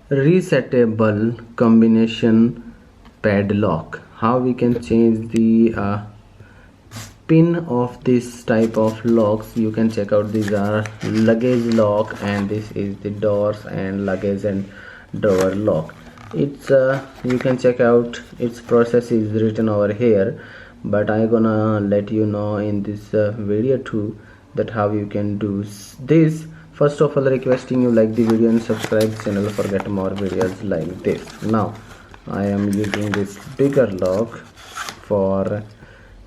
resettable combination padlock. How we can change the pin of this type of locks? You can check out, these are luggage lock and this is the doors and luggage and drawer lock. It's you can check out, its process is written over here, but I'm gonna let you know in this video too that how you can do this. First of all, requesting you like the video and subscribe the channel for get more videos like this. Now I am using this bigger lock for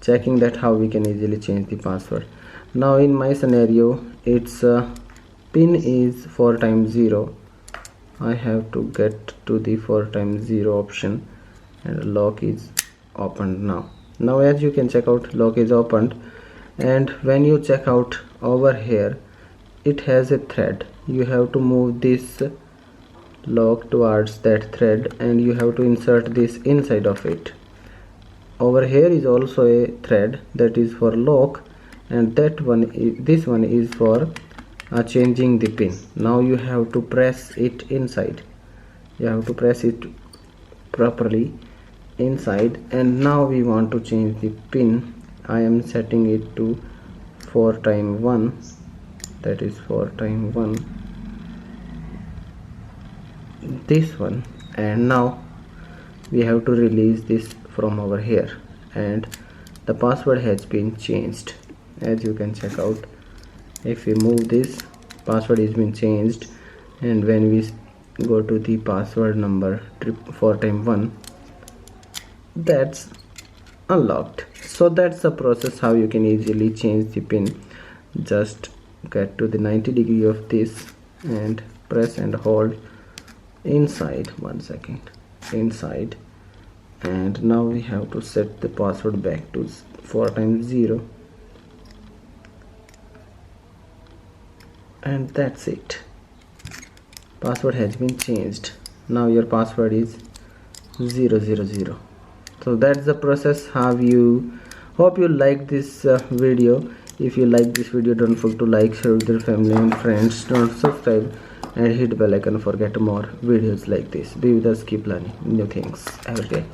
checking that how we can easily change the password. Now in my scenario, its pin is 4 times 0. I have to get to the 4 times 0 option and lock is opened. Now as you can check out, lock is opened, and when you check out over here, it has a thread. You have to move this lock towards that thread and you have to insert this inside of it. Over here is also a thread that is for lock, and that one is, this one is for changing the pin. Now you have to press it inside. You have to press it properly inside, and now we want to change the pin. I am setting it to 4 times 1, that is 4 times 1, this one, and now we have to release this from over here, and the password has been changed. As you can check out, if we move this, password has been changed, and when we go to the password number 4 times 1, that's unlocked. So that's the process how you can easily change the pin. Just get to the 90 degree of this and press and hold inside, 1 second, inside, and now we have to set the password back to 4 times 0, and that's it. Password has been changed. Now your password is 000. So that's the process. How you, hope you like this video. If you like this video, don't forget to like, share with your family and friends, don't subscribe and hit bell icon for get more videos like this. Be with us, keep learning new things every day.